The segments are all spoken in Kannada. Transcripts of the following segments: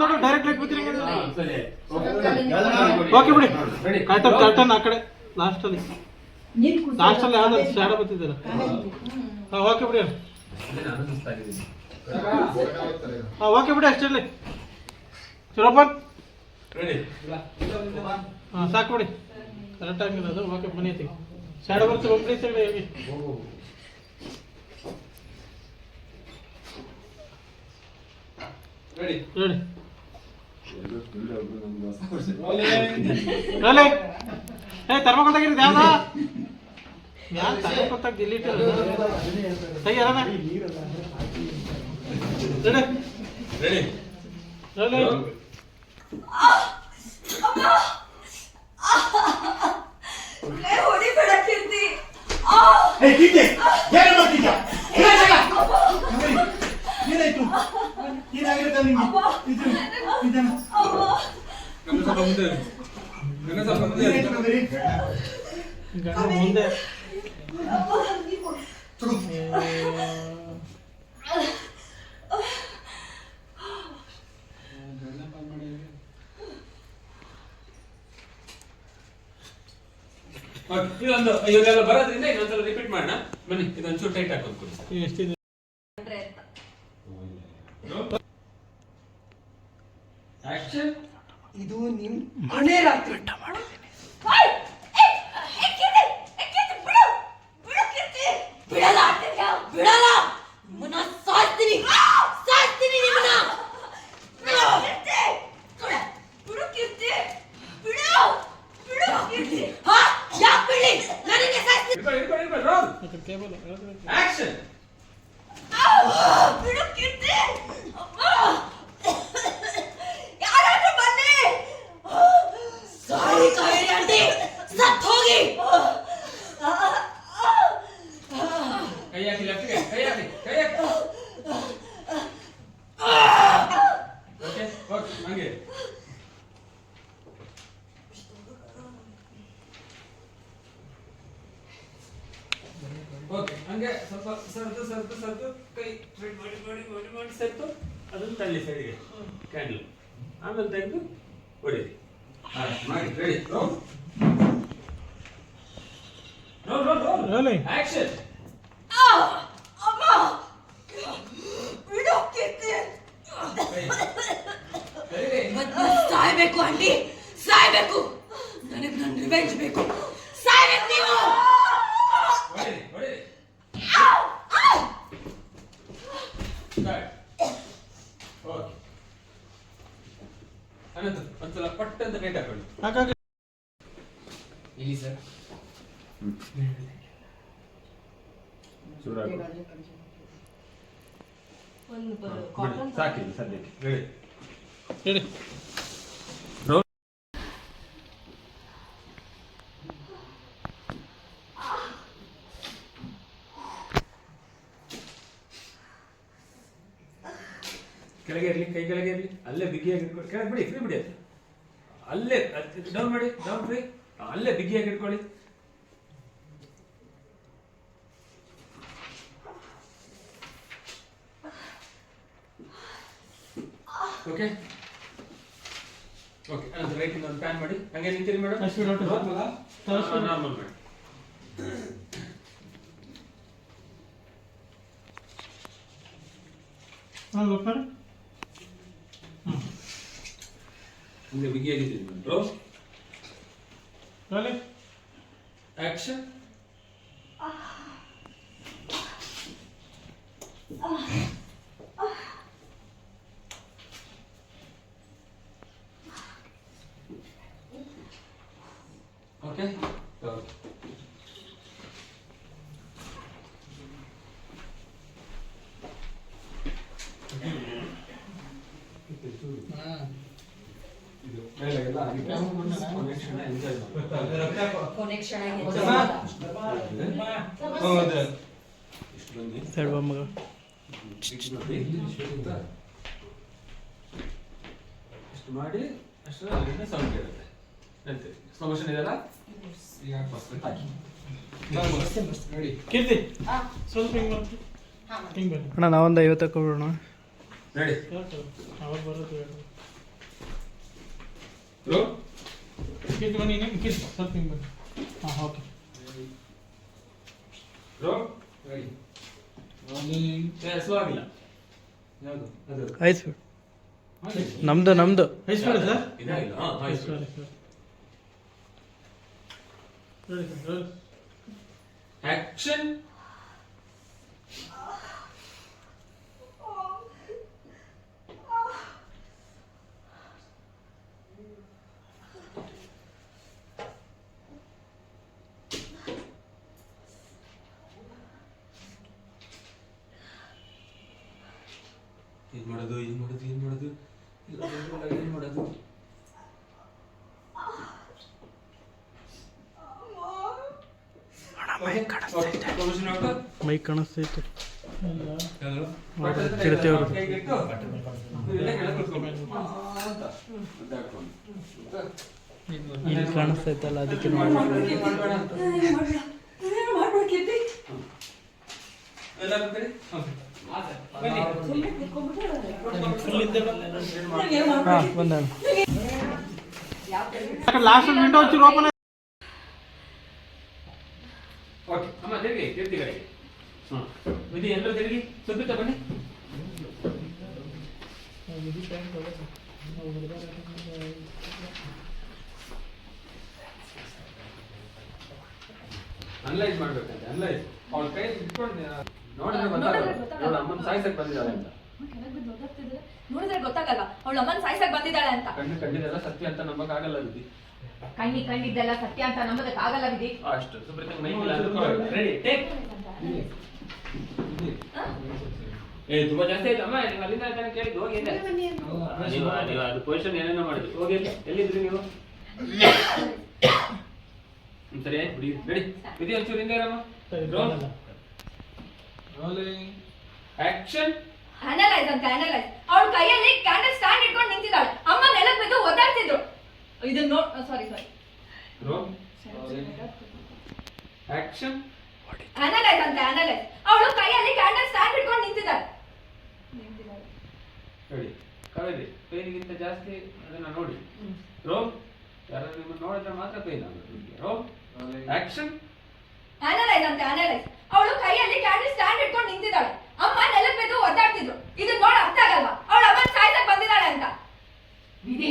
ನೋಡು ಡೈರೆಕ್ಟ್ ಲೈಟ್ ಬಿಡ್ತೀರಿ ಓಕೆ ಬಿಡಿ ಕರ್ಟನ್ ಆ ಕಡೆ ಲಾಸ್ಟಲ್ಲಿ ಯಾವ್ದು ಶಾಡ ಬರ್ತಿದ್ದೀರ ಹಾಂ ಓಕೆ ಬಿಡಿ ಹಾಂ ಓಕೆ ಬಿಡಿ ಅಷ್ಟೇ ಚಲೋಪ್ಪ ಹಾಂ ಸಾಕು ಬಿಡಿ ಕರೆಕ್ಟ್ ಆಗಿಲ್ಲ ಅದು ಓಕೆ ಮನೆ ಐತಿ ಶಾಡ ಬರ್ತೀವಿ ಒಬ್ಬರಿ ಸೈಡ್ ಹೇಗೆ ರೆಡಿ ತರ್ಮಕೊಲ್ ತೆಗೀರಿ ಯಾವ್ದ ಯಾರು ತರ್ಮಕೊಲ್ ತೆಗ್ದು ಡಿಲೀಟ್ ತೆಗಿಯಾರ ರೆಡಿ ರೆಡಿ ಮುಂದೆ ಇದೊಂದು ಇವೆಲ್ಲ ಬರೋದ್ರಿಂದ ಇನ್ನೊಂದ್ಸಲ ರಿಪೀಟ್ ಮಾಡೋಣ ಬನ್ನಿ ಇದೊಂಚೂರು ಟೈಟ್ ಹಾಕೋದು ಎಷ್ಟಿದೆ ಆಕ್ಷನ್ ಇದು ನಿಮ್ ಮನೆ ರಾತ್ರಿ ಕೇಬಲ್ ಆಕ್ಷನ್ ಕೈ ಹಾಕಿ ಲೆಫ್ಟ್ಗೆ ಕೈ ಹಾಕಿ ಓಕೆ ಓಕೆ ಹಂಗೆ ಓಕೆ ಹಂಗೆ ಸ್ವಲ್ಪ ಸರ್ದು ಕೈ ಸ್ಟ್ರೈಟ್ ಮಾಡಿ ಸರ್ತು ಅದನ್ನು ತಳ್ಳಿ ಸೈಡಿಗೆ ಕ್ಯಾಂಡಲ್ ಆಮೇಲೆ ತೆಗೆದು ಹೊಡಿರಿ ಮಾಡಿ ರೆಡಿ ರೋಲ್ ಆಕ್ಷನ್ ಸಾಯ್ಬೇಕು ಆಂಟಿ ಸಾಯ್ಬೇಕು ನನಗೆ ನನ್ನ ರಿವೆಂಜ್ ಬೇಕು ಸಾಯ್ಬೇಕು ನೀವು ಅನಂತ ಒಂದ್ಸಲ ಪಟ್ ಅಂತ ಕೈ ಹಾಕೊಳ್ಳಿ ಹಾಗಾಗಿ ಇಲ್ಲಿ ಸರ್ ಸಾಕಿಲ್ಲ ಸದ್ಯಕ್ಕೆ ರೆಡಿ ಹೇಳಿ ಕೆಳಗೆ ಇರಲಿ ಕೈ ಕೆಳಗೆ ಇರಲಿ ಅಲ್ಲೇ ಬಿಗಿಯಾಗಿ ಇಟ್ಕೊಳ್ಳಿ ಕೆಳಗೆ ಬಿಡಿ ಫ್ರೀ ಬಿಡಿ ಅದು ಅಲ್ಲೇ ಡೌನ್ ಮಾಡಿ ಡೌನ್ ಫ್ರೀ ಅಲ್ಲೇ ಬಿಗಿಯಾಗಿ ಇಟ್ಕೊಳ್ಳಿ ಓಕೆ ಓಕೆ ಅದು ರೈಟ್ ಇಂದ ಒಂದು ಪ್ಯಾನ್ ಮಾಡಿ ಹಂಗೆ ನಿಂತಿರಿ ಮೇಡಮ್ ನಾರ್ಮಲ್ ಮಾಡಿ ಹಂಗೆ ಬಿಗಿಯಾಗಿದ್ದೀನಿ ಬ್ರೋ ಆಕ್ಷನ್ ಓಕೆ ಇಷ್ಟು ಮಾಡಿ ಅಷ್ಟರಲ್ಲಿ ಸೌಂಡ್ ಕೇಳುತ್ತೆ ಅಂತೆ ಸ್ಲೋ ಮೋಷನ್ ಇದೆಲ್ಲ ಈಗ ರೆಡಿ ಕೀರ್ತಿ ಸ್ವಲ್ಪ ಹಿಂಗೆ ಬನ್ನಿ ಅಣ್ಣ ನಾವೊಂದು 50 ಕೊಡೋಣ ರೆಡಿ ಅವಾಗ ಬರೋದು ರೋ ಕಿತ್ತು ಬನ್ನಿ ಕಿತ್ತು ಸ್ವಲ್ಪ ಹಿಂಗೆ ಬನ್ನಿ ಹಾಂ ಓಕೆ ರೋ ಸ್ಲೋ ಆಗಿಲ್ಲ ಯಾವುದು ಅದು ಆಯ್ತು ನಮ್ದು ಐಸ್ ಬೇಡ ಸರ್ ಇದಾಗಿಲ್ಲ ಹಾಂ ಐಸ್ ಬೇಡ ಸರ್ ಆಕ್ಷನ್ ಏನ್ ಮಾಡೋದು ಮೈಕ್ ಕಾಣಿಸ್ತೈತೆ ಇಲ್ಲಿ ಕಾಣಿಸ್ತೈತಲ್ಲ ಅದಕ್ಕೆ ಬಂದ ಲಾಸ್ಟ್ ವಿಂಡೋ ಒಂಚೂರು ಓಪನ್ ಓಕೆ ಅಮ್ಮ ತಿರುಗಿ ಕಡೆಗೆ ಹಾಂ ವಿಧಿ ಎಲ್ಲರೂ ತಿರುಗಿ ಸುತ್ತ ಬನ್ನಿ ಅನಲೈಸ್ ಮಾಡ್ಬೇಕಂತೆ ಅನಲೈಸ್ ಅವ್ಳ ಕೈ ಇಟ್ಕೊಂಡು ನೋಡಿದ್ರೆ ಗೊತ್ತಾಗಲ್ಲ ಅಮ್ಮನ ಸಾಯಿಸಕ್ಕೆ ಬಂದಿದ್ದಾಳೆ ಅಂತ ನೋಡಿದ್ರೆ ಗೊತ್ತಾಗಲ್ಲ ಅವಳ ಅಮ್ಮನ ಸಾಯಿಸಕ್ ಬಂದಿದ್ದಾಳೆ ಅಂತ ಕಂಡಿದ್ದೆಲ್ಲ ಸತ್ಯ ಅಂತ ನಂಬಕ್ಕಾಗಲ್ಲ ವಿಧಿ ಕಂಡಿದ್ದೆಲ್ಲ ಸತ್ಯ ಅಂತ ನಂಬೋದಕ್ಕಾಗಲ್ಲ ವಿಧಿ ಅಷ್ಟು ಸುಬ್ರತ ಮೈಕಿಲ್ಲ ರೆಡಿ ಟೇಕ್ ತುಂಬಾ ಜಾಸ್ತಿ ಆಯ್ತು ಅಮ್ಮ ನೀವು ಅಲ್ಲಿಂದ ತನಕ ಕೇಳಿದ್ದು ಹೋಗಿ ನೀವು ಅದು ಪೊಸಿಷನ್ ಏನೇನೋ ಮಾಡಿದ್ರಿ ಹೋಗಿ ಎಲ್ಲಿದ್ರಿ ನೀವು ಸರಿ ಆಯ್ತು ಬಿಡಿ ರೆಡಿ ವಿಧಿ ಒಂಚೂರು ಹಿಂದೆ ಇರಮ್ಮ ಆಕ್ಷನ್ ಅನಲೈಸ್ ಅಂತ ಅನಲೈಸ್ ಅವಳ ಕೈಯಲ್ಲಿ ಕ್ಯಾಂಡಲ್ ಸ್ಟ್ಯಾಂಡ್ ಇಟ್ಕೊಂಡು ನಿಂತಿದ್ದಾಳೆ ಅಮ್ಮ ನೆಲಕ್ಕೆ ಬಿದ್ದು ಒದ್ದಾಡ್ತಿದ್ರು ಇದನ್ನ ಸಾರಿ ಆಕ್ಷನ್ ಅನಲೈಸ್ ಅಂತ ಅನಲೈಸ್ ಅವಳು ಕೈಯಲ್ಲಿ ಕ್ಯಾಂಡಲ್ ಸ್ಟ್ಯಾಂಡ್ ಇಟ್ಕೊಂಡು ನಿಂತಿದ್ದಾಳೆ ನೋಡಿ ಕಾವೇರಿ ಪೇನಿಗಿಂತ ಜಾಸ್ತಿ ಅದನ್ನ ನೋಡಿ ರೋಮ್ ಯಾರಾದ್ರೂ ನಿಮ್ಮನ್ನು ನೋಡಿದ್ರೆ ಮಾತ್ರ ಪೇನ್ ಆಗುತ್ತೆ ರೋಮ್ ಆಕ್ಷನ್ ಅನಲೈಸ್ ಅಂತ ಅನಲೈಸ್ ಅವಳು ಕೈಯಲ್ಲಿ ಕ್ಯಾಂಡಲ್ ಸ್ಟ್ಯಾಂಡ್ ಇಟ್ಕೊಂಡು ನಿಂತಿದ್ದಾಳೆ ಅಮ್ಮ ನೆಲಕ್ಕೆ ಬಿದ್ದು ಒದ್ದಾಡ್ತಿದ್ರು ಇದನ್ನ ನೋಡಿ ಅರ್ಥ ಆಗಲ್ವಾ ಅವಳ ಅಮ್ಮನ ಸಾಯಿಸಕ್ ಬಂದಿದ್ದಾಳೆ ಅಂತ ವಿಧಿ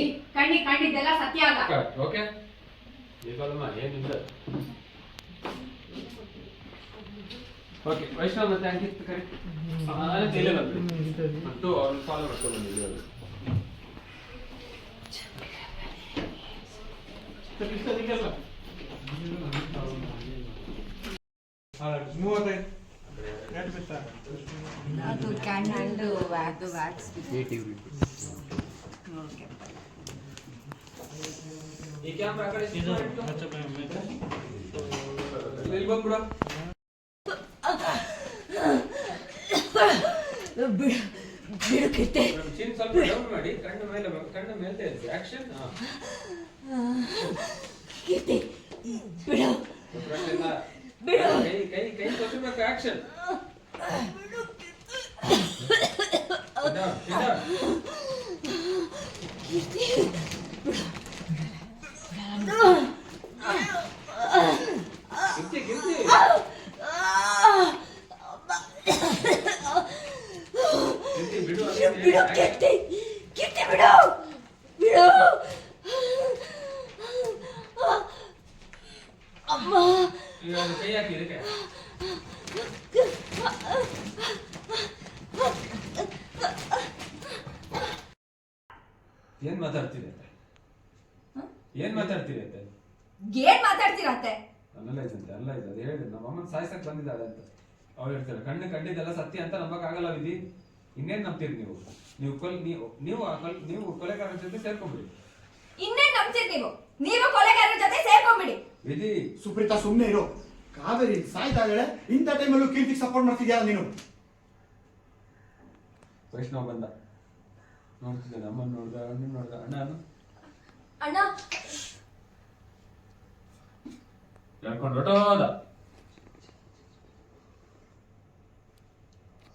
ಕಂಡಿದ್ದೆಲ್ಲ ಸತ್ಯ ಅಲ್ಲ ಓಕೆ ಈಗಲ್ಲಮ್ಮ ಏನಿಲ್ಲ ಓಕೆ ವೈಷ್ಣವ್ ಮತ್ತೆ ಅಂಕಿತ್ ಕರಿ ಇಲ್ಲೇ ಬಂದ್ಬಿಡಿ ಮತ್ತು ಅವ್ರನ್ನ ಫಾಲೋ ಮಾಡ್ಕೊಂಡು ಬಂದಿದ್ದೀವಿ ಅದು ಕ್ಯಾಂಡಲ್ ಅದು ವ್ಯಾಕ್ಸ್ ಈ ಕ್ಯಾಮ್ರಾ ಆ ಕಡೆ ಇಲ್ಲಿ ಬಂದ್ಬಿಡು ಬಿಡು ಕಿತ್ತೆ ಚಿನ್ ಸ್ವಲ್ಪ ಡೌನ್ ಮಾಡಿ ಕಣ್ಣು ಮೇಲೆ ಇರಿಸಿ ಆಕ್ಷನ್ ಕಿತ್ತೆ ಬಿಡು ಬಿಡು ಕೈ ತೋರಿಸಬೇಕು ಆಕ್ಷನ್ ಬಿಡು ಕಿತ್ತೆ ಬಿಡು ಬಿಡು ಅಮ್ಮ ಕೈ ಹಾಕಿ ಇದಕ್ಕೆ ಏನ್ ಮಾತಾಡ್ತೀರಿ ಅಂತ ಏನ್ ಮಾತಾಡ್ತೀರತ್ತೆ ಅನಲೈಸ್ ಅದು ಹೇಳಿ ನಮ್ಮ ಅಮ್ಮನ ಸಾಯಿಸಕ್ ಬಂದಿದ್ದಾಳೆ ಅಂತ ಅವ್ರು ಹೇಳ್ತಾರೆ ಕಂಡಿದ್ದೆಲ್ಲ ಸತ್ಯ ಅಂತ ನಂಬಕ್ಕಾಗಲ್ಲ ವಿಧಿ ಇನ್ನೇನ್ ನಂಬ್ತೀರಿ ನೀವು ಕೊಲೆಗಾರರ ಜೊತೆ ಸೇರ್ಕೊಂಡ್ಬಿಡಿ ಇನ್ನೇನ್ ನಂಬ್ತೀರಿ ನೀವು ಕೊಲೆಗಾರರ ಜೊತೆ ಸೇರ್ಕೊಂಡ್ಬಿಡಿ ವಿಧಿ ಸುಪ್ರೀತಾ ಸುಮ್ಮನೆ ಇರು ಕಾವೇರಿ ಸಾಯ್ತಾಳೆ ಇಂಥ ಟೈಮಲ್ಲೂ ಕೀರ್ತಿಗೆ ಸಪೋರ್ಟ್ ಮಾಡ್ತಿದ್ಯಾ ನೀನು ವೈಷ್ಣವ್ ಬಂದ ನೋಡ್ತಿದ್ದಾನೆ ಅಮ್ಮನ ನೋಡ್ದ ಅಣ್ಣನ ನೋಡ್ದ ಅಣ್ಣ ಹೇಳ್ಕೊಂಡು ಹೊರಟೋದ